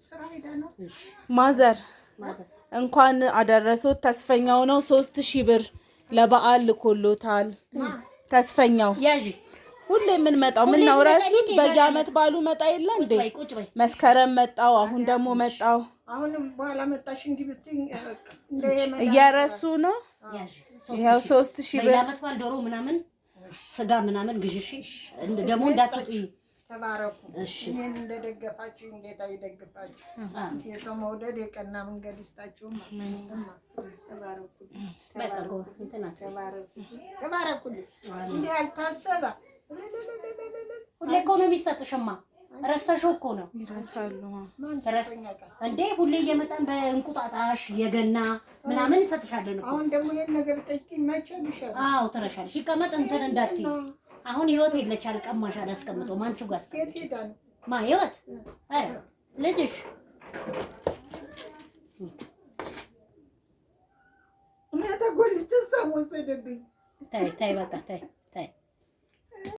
ስራ ሄዳ ነው ማዘር እንኳን አደረሰው ተስፈኛው ነው 3000 ብር ለበዓል ልኮሎታል ተስፈኛው ያጂ ሁሌ ምን መጣው ምን ነው ራሱት በየአመት ባሉ መጣ ይላ እንዴ መስከረም መጣው አሁን ደግሞ መጣው አሁንም በኋላ መጣሽ እንዲ ብትኝ እንደ የመጣ እያረሱ ነው ያው 3000 ብር ለአመት ባል ዶሮ ምናምን ስጋ ምናምን ግዥሽ ደግሞ እንዳትጥይ ተባረኩ እኔን እንደደገፋችሁ ጌታ ይደግፋችሁ የሰው መውደድ የቀና መንገድ ይስጣችሁ ተባረኩ ተባረኩ እንዴ አልታሰበ ሁሌ ኢኮኖሚ ሰጥሽማ ረስተሽው እኮ ነው ይራሳሉ እንዴ ሁሌ እየመጣን በእንቁጣጣሽ የገና ምናምን ሰጥሻለን እኮ አሁን ደግሞ ይሄን ነገር ጠይቂኝ መቼ ልሻል አዎ ተረሻልሽ ይቀመጥ እንትን እንዳትይ አሁን ህይወት የለች አልቀማሽ አላስቀምጠው ማንቹ ጋር የት ሄዳን ማ ህይወት አረ ልጅሽ እና ተጎልጭ ሰው ወሰደብኝ ታይ በቃ ታይ